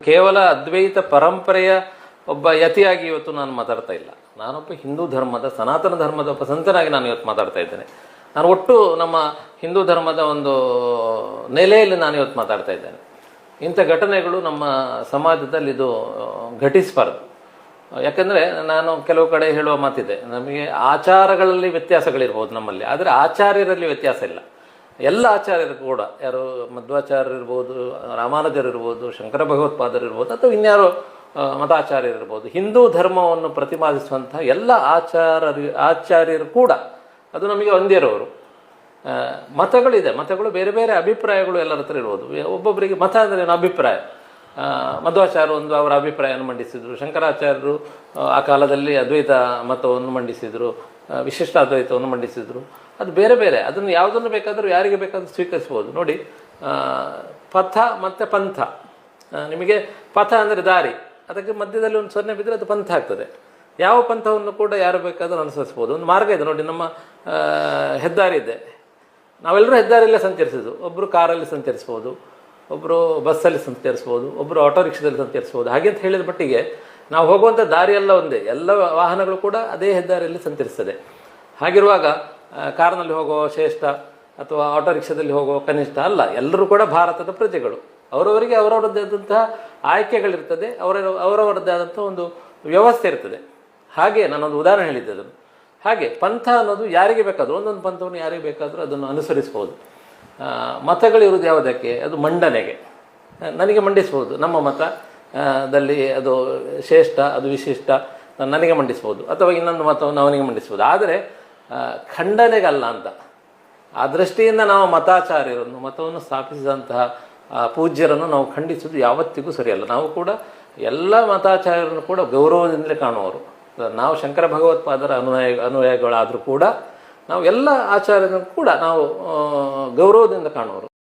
ಕೇವಲ ಅದ್ವೈತ ಪರಂಪರೆಯ ಒಬ್ಬ ಯತಿಯಾಗಿ ಇವತ್ತು ನಾನು ಮಾತಾಡ್ತಾ ಇಲ್ಲ. ನಾನೊಬ್ಬ ಹಿಂದೂ ಧರ್ಮದ ಸನಾತನ ಧರ್ಮದ ಒಬ್ಬ ಸಂತನಾಗಿ ನಾನು ಇವತ್ತು ಮಾತಾಡ್ತಾ ಇದ್ದೇನೆ. ನಾನು ಒಟ್ಟು ನಮ್ಮ ಹಿಂದೂ ಧರ್ಮದ ಒಂದು ನೆಲೆಯಲ್ಲಿ ನಾನು ಇವತ್ತು ಮಾತಾಡ್ತಾ ಇದ್ದೇನೆ. ಇಂಥ ಘಟನೆಗಳು ನಮ್ಮ ಸಮಾಜದಲ್ಲಿ ಇದು ಘಟಿಸಬಾರ್ದು. ಯಾಕಂದರೆ ನಾನು ಕೆಲವು ಕಡೆ ಹೇಳುವ ಮಾತಿದೆ, ನಮಗೆ ಆಚಾರಗಳಲ್ಲಿ ವ್ಯತ್ಯಾಸಗಳಿರ್ಬೋದು ನಮ್ಮಲ್ಲಿ, ಆದರೆ ಆಚಾರ್ಯರಲ್ಲಿ ವ್ಯತ್ಯಾಸ ಇಲ್ಲ. ಎಲ್ಲ ಆಚಾರ್ಯರು ಕೂಡ, ಯಾರು ಮಧ್ವಾಚಾರ್ಯರಿರ್ಬೋದು, ರಾಮಾನುಜರಿರ್ಬೋದು, ಶಂಕರ ಭಗವತ್ಪಾದರಿರ್ಬೋದು, ಅಥವಾ ಇನ್ಯಾರೋ ಮತಾಚಾರ್ಯರಿರ್ಬೋದು, ಹಿಂದೂ ಧರ್ಮವನ್ನು ಪ್ರತಿಪಾದಿಸುವಂಥ ಎಲ್ಲ ಆಚಾರ್ಯರು ಕೂಡ ಅದು ನಮಗೆ ಒಂದೇ ಇರೋರು. ಮತಗಳಿದೆ, ಮತಗಳು ಬೇರೆ ಬೇರೆ ಅಭಿಪ್ರಾಯಗಳು ಎಲ್ಲರ ಹತ್ರ ಇರ್ಬೋದು. ಒಬ್ಬೊಬ್ಬರಿಗೆ ಮತ ಅಂದರೆ ಏನು ಅಭಿಪ್ರಾಯ. ಮಧ್ವಾಚಾರ್ಯರು ಒಂದು ಅವರ ಅಭಿಪ್ರಾಯವನ್ನು ಮಂಡಿಸಿದರು, ಶಂಕರಾಚಾರ್ಯರು ಆ ಕಾಲದಲ್ಲಿ ಅದ್ವೈತ ಮತವನ್ನು ಮಂಡಿಸಿದರು, ವಿಶಿಷ್ಟ ಅದ್ವೈತವನ್ನು ಮಂಡಿಸಿದರು. ಅದು ಬೇರೆ ಬೇರೆ, ಅದನ್ನು ಯಾವುದನ್ನು ಬೇಕಾದರೂ ಯಾರಿಗೆ ಬೇಕಾದರೂ ಸ್ವೀಕರಿಸ್ಬೋದು. ನೋಡಿ, ಪಥ ಮತ್ತು ಪಂಥ. ನಿಮಗೆ ಪಥ ಅಂದರೆ ದಾರಿ, ಅದಕ್ಕೆ ಮಧ್ಯದಲ್ಲಿ ಒಂದು ಸೊನ್ನೆ ಬಿದ್ದರೆ ಅದು ಪಂಥ ಆಗ್ತದೆ. ಯಾವ ಪಂಥವನ್ನು ಕೂಡ ಯಾರು ಬೇಕಾದರೂ ಅನುಸರಿಸ್ಬೋದು. ಒಂದು ಮಾರ್ಗ ಇದೆ ನೋಡಿ, ನಮ್ಮ ಹೆದ್ದಾರಿ ಇದೆ, ನಾವೆಲ್ಲರೂ ಹೆದ್ದಾರಿಯಲ್ಲೇ ಸಂಚರಿಸೋದು. ಒಬ್ಬರು ಕಾರಲ್ಲಿ ಸಂಚರಿಸ್ಬೋದು, ಒಬ್ಬರು ಬಸ್ಸಲ್ಲಿ ಸಂಚರಿಸ್ಬೋದು, ಒಬ್ಬರು ಆಟೋ ರಿಕ್ಷಾದಲ್ಲಿ ಸಂಚರಿಸ್ಬೋದು. ಹಾಗೆ ಅಂತ ಹೇಳಿದ ಮಟ್ಟಿಗೆ ನಾವು ಹೋಗುವಂಥ ದಾರಿಯೆಲ್ಲ ಒಂದೇ, ಎಲ್ಲ ವಾಹನಗಳು ಕೂಡ ಅದೇ ಹೆದ್ದಾರಿಯಲ್ಲಿ ಸಂಚರಿಸ್ತದೆ. ಹಾಗಿರುವಾಗ ಕಾರ್ನಲ್ಲಿ ಹೋಗೋ ಶ್ರೇಷ್ಠ ಅಥವಾ ಆಟೋ ರಿಕ್ಷಾದಲ್ಲಿ ಹೋಗೋ ಕನಿಷ್ಠ ಅಲ್ಲ. ಎಲ್ಲರೂ ಕೂಡ ಭಾರತದ ಪ್ರಜೆಗಳು. ಅವರವರಿಗೆ ಅವರವರದ್ದೇ ಆದಂತಹ ಆಯ್ಕೆಗಳಿರ್ತದೆ, ಅವರವರದ್ದೇ ಆದಂಥ ಒಂದು ವ್ಯವಸ್ಥೆ ಇರ್ತದೆ. ಹಾಗೆ ನಾನೊಂದು ಉದಾಹರಣೆ ಹೇಳಿದ್ದೆ ಅದನ್ನು. ಹಾಗೆ ಪಂಥ ಅನ್ನೋದು ಯಾರಿಗೆ ಬೇಕಾದರೂ, ಒಂದೊಂದು ಪಂಥವನ್ನು ಯಾರಿಗೆ ಬೇಕಾದರೂ ಅದನ್ನು ಅನುಸರಿಸ್ಬೋದು. ಮತಗಳಿರುವುದು ಯಾವುದಕ್ಕೆ? ಅದು ಮಂಡನೆಗೆ. ನನಗೆ ಮಂಡಿಸ್ಬೋದು, ನಮ್ಮ ಮತದಲ್ಲಿ ಅದು ಶ್ರೇಷ್ಠ, ಅದು ವಿಶಿಷ್ಟ, ನನಗೆ ಮಂಡಿಸ್ಬೋದು, ಅಥವಾ ಇನ್ನೊಂದು ಮತವನ್ನು ಅವನಿಗೆ ಮಂಡಿಸ್ಬೋದು. ಆದರೆ ಖಂಡನೆಗಲ್ಲ ಅಂತ. ಆ ದೃಷ್ಟಿಯಿಂದ ನಾವು ಮತಾಚಾರ್ಯರನ್ನು, ಮತವನ್ನು ಸ್ಥಾಪಿಸಿದಂತಹ ಪೂಜ್ಯರನ್ನು ನಾವು ಖಂಡಿಸೋದು ಯಾವತ್ತಿಗೂ ಸರಿಯಲ್ಲ. ನಾವು ಕೂಡ ಎಲ್ಲ ಮತಾಚಾರ್ಯರನ್ನು ಕೂಡ ಗೌರವದಿಂದಲೇ ಕಾಣುವವರು. ನಾವು ಶಂಕರ ಭಗವತ್ಪಾದರ ಅನುಯಾಯಿಗಳಾದರೂ ಕೂಡ ನಾವು ಎಲ್ಲ ಆಚಾರ್ಯರನ್ನು ಕೂಡ ನಾವು ಗೌರವದಿಂದ ಕಾಣುವರು.